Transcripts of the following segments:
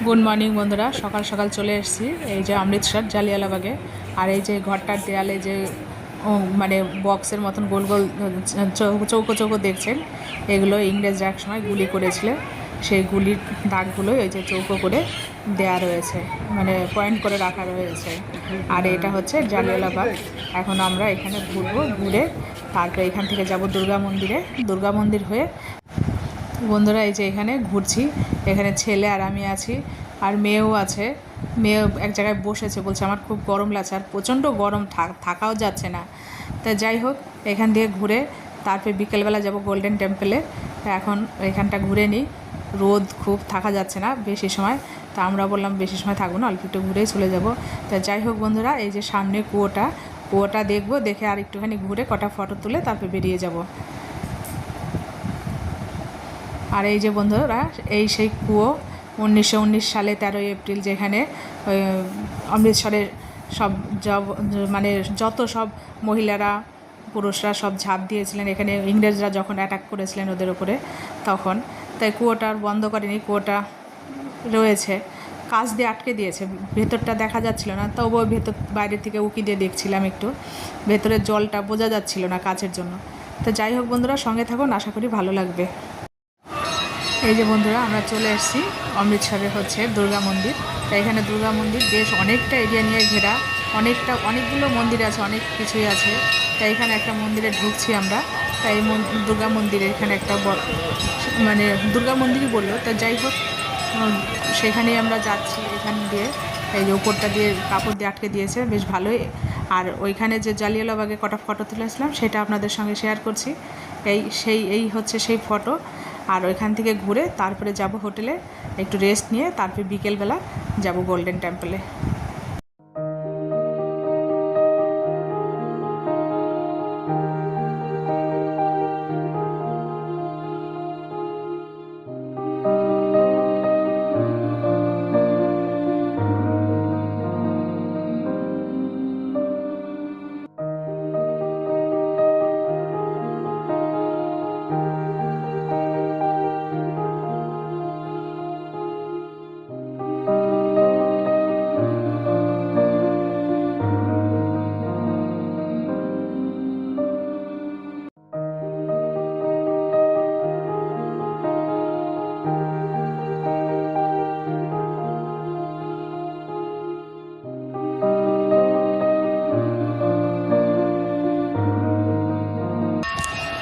Good morning বন্ধুরা, সকাল সকাল চলে এসেছি এই যে অমৃতসর জালিয়ালাবাগে। আর এই যে ঘরটার দেয়ালে যে মানে বক্সের মতন গোল গোল চৌকো চৌকো দেখছেন, এগুলো ইংরেজরা এক সময় গুলি করেছিল। সেই গুলির দাগগুলো এই যে চৌকো করে দেয়া রয়েছে, মানে পয়েন্ট করে রাখা রয়েছে। আর এটা হচ্ছে জালিয়ালাবাগ। এখন আমরা এখানে ঘুরবো, ঘুরে তারপরে এখান থেকে যাব দুর্গা মন্দিরে। দুর্গা মন্দির হয়ে বন্ধুরা এই যে এখানে ঘুরছি, এখানে ছেলে আর আমি আছি, আর মেয়েও আছে। মেয়ে এক জায়গায় বসেছে, বলছে আমার খুব গরম লাগছে, আর প্রচণ্ড গরম, থাকাও যাচ্ছে না। তা যাই হোক, এখান দিয়ে ঘুরে তারপরে বিকেলবেলা যাব গোল্ডেন টেম্পলে। এখন এখানটা ঘুরে নিই, রোদ খুব থাকা যাচ্ছে না বেশি সময়। তা আমরা বললাম বেশি সময় থাকবো না, অল্প একটু ঘুরেই চলে যাব। তা যাই হোক বন্ধুরা, এই যে সামনে কুয়োটা দেখবো, দেখে আর একটুখানি ঘুরে কটা ফটো তুলে তারপরে বেরিয়ে যাব। আর এই যে বন্ধুরা, এই সেই কুয়ো 1919 সালে 13ই এপ্রিল, যেখানে অমৃতসরের সব মানে যত সব মহিলারা পুরুষরা সব ঝাঁপ দিয়েছিলেন এখানে, ইংরেজরা যখন অ্যাটাক করেছিলেন ওদের উপরে তখন। তাই কুয়োটা আর বন্ধ করেনি, কুয়োটা রয়েছে, কাঁচ দিয়ে আটকে দিয়েছে, ভেতরটা দেখা যাচ্ছিল না। তবুও বাইরে থেকে উকি দিয়ে দেখছিলাম, একটু ভেতরের জলটা বোঝা যাচ্ছিল না কাচের জন্য। তো যাই হোক বন্ধুরা, সঙ্গে থাকুন, আশা করি ভালো লাগবে। এই যে বন্ধুরা, আমরা চলে এসেছি অমৃতসরে হচ্ছে দুর্গা মন্দির। তাই এখানে দুর্গা মন্দির বেশ অনেকটা এরিয়া নিয়ে ঘেরা, অনেকগুলো মন্দির আছে, অনেক কিছুই আছে। তাই এখানে একটা মন্দিরে ঢুকছি আমরা। তাই দুর্গা মন্দিরে এখানে একটা মানে দুর্গা মন্দিরই বললো। তা যাই হোক, সেখানেই আমরা যাচ্ছি। এখান দিয়ে এই যে উপরটা দিয়ে কাপড় দিয়ে আটকে দিয়েছে, বেশ ভালোই। আর ওইখানে যে জালিয়ালাবাগে কটা ফটো তুলেছিলাম সেটা আপনাদের সঙ্গে শেয়ার করছি। এই হচ্ছে সেই ফটো। আর ওইখান থেকে ঘুরে তারপরে যাব হোটেলে, একটু রেস্ট নিয়ে তারপরে বিকেলবেলা যাব গোল্ডেন টেম্পলে।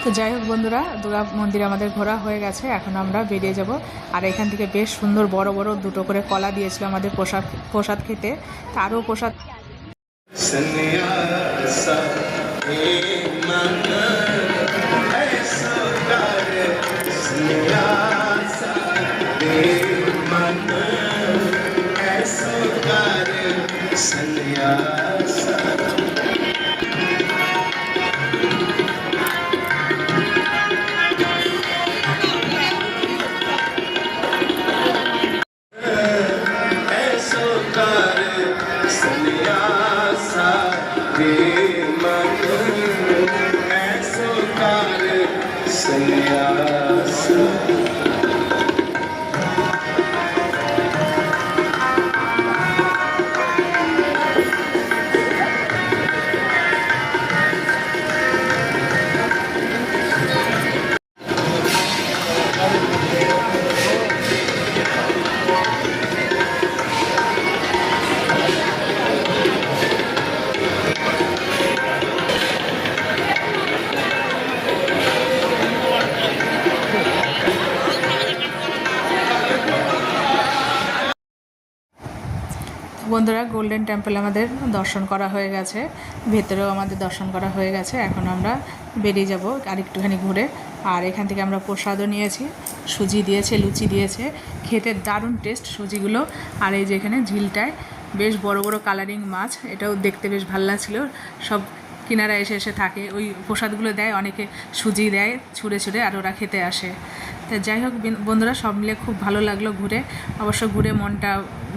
তো যাই হোক বন্ধুরা, দুর্গা মন্দির আমাদের ঘোরা হয়ে গেছে, এখন আমরা বেরিয়ে যাব। আর এখান থেকে বেশ সুন্দর বড় বড় দুটো করে কলা দিয়েছিল আমাদের প্রসাদ খেতে। তারও প্রসাদ বন্ধুরা, গোল্ডেন টেম্পল আমাদের দর্শন করা হয়ে গেছে, ভেতরেও আমাদের দর্শন করা হয়ে গেছে। এখন আমরা বেরিয়ে যাব আর একটুখানি ঘুরে। আর এখান থেকে আমরা প্রসাদও নিয়েছি, সুজি দিয়েছে, লুচি দিয়েছে, খেতে দারুণ টেস্ট সুজিগুলো। আর এই যে এখানে ঝিলটায় বেশ বড় বড় কালারিং মাছ, এটাও দেখতে বেশ ভালো লাগছিলো। সব কিনারা এসে এসে থাকে, ওই প্রসাদগুলো দেয়, অনেকে সুজি দেয় ছুঁড়ে ছুঁড়ে, আর ওরা খেতে আসে। তো যাই হোক বন্ধুরা, সব মিলে খুব ভালো লাগলো ঘুরে। অবশ্য ঘুরে মনটা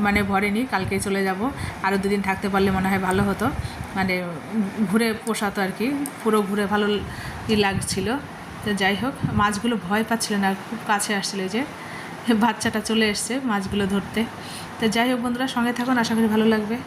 মানে ভরেনি, কালকেই চলে যাব, আরও দুদিন থাকতে পারলে মনে হয় ভালো হতো। মানে ঘুরে পোষাতো আর কি, পুরো ঘুরে ভালো লাগছিল। তো যাই হোক, মাছগুলো ভয় পাচ্ছিল না, খুব কাছে আসছিলো, যে বাচ্চাটা চলে এসছে মাছগুলো ধরতে। তো যাই হোক বন্ধুরা, সঙ্গে থাকুন, আশা করি ভালো লাগবে।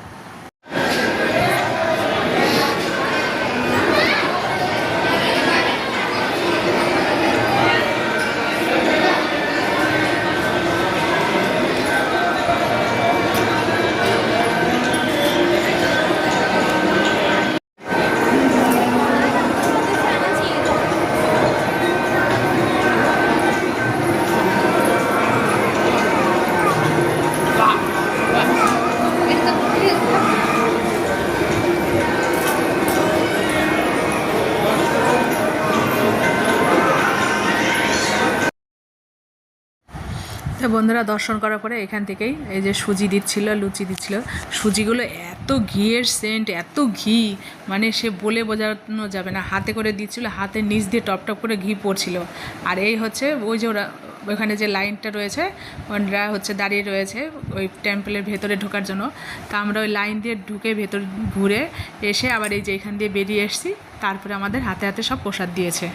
তো বন্ধুরা, দর্শন করার পরে এখান থেকেই এই যে সুজি দিচ্ছিল, লুচি দিচ্ছিল, সুজিগুলো এত ঘিয়ের সেন্ট, এত ঘি, মানে সে বলে বোঝানো যাবে না। হাতে করে দিচ্ছিল, হাতের নিচ দিয়ে টপ টপ করে ঘি পড়ছিল। আর এই হচ্ছে ওই যে ওরা ওখানে যে লাইনটা রয়েছে, ওরা হচ্ছে দাঁড়িয়ে রয়েছে ওই টেম্পলের ভেতরে ঢোকার জন্য। তা আমরা ওই লাইন দিয়ে ঢুকে ভেতর ঘুরে এসে আবার এই যে এখান দিয়ে বেরিয়ে এসেছি, তারপরে আমাদের হাতে হাতে সব প্রসাদ দিয়েছে।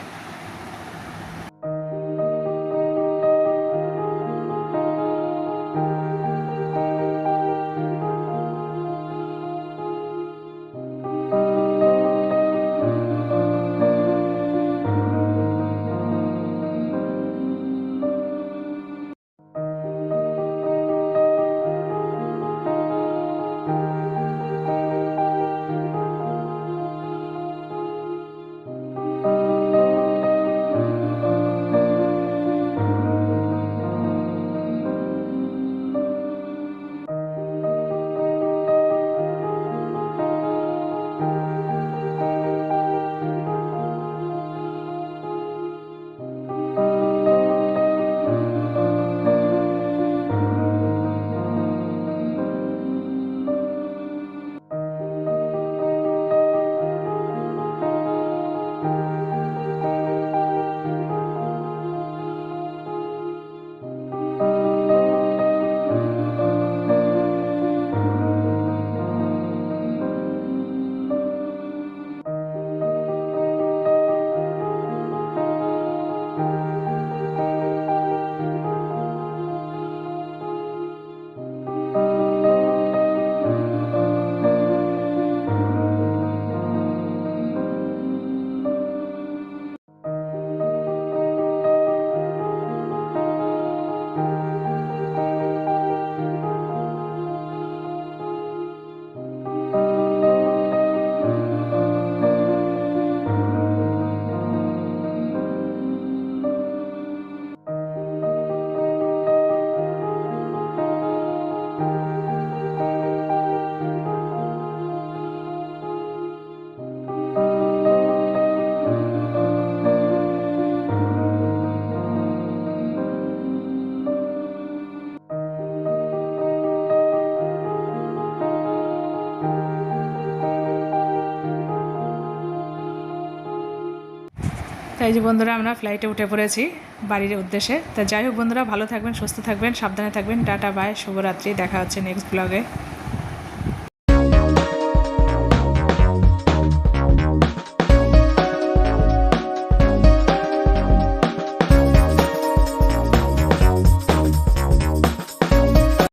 তাই যে বন্ধুরা, আমরা ফ্লাইটে উঠে পড়েছি বাড়ির উদ্দেশ্যে। তা যাই হোক বন্ধুরা, ভালো থাকবেন, সুস্থ থাকবেন, সাবধানে থাকবেন। টাটা, বাই, শুভরাত্রি, দেখা হচ্ছে নেক্সট ব্লগে।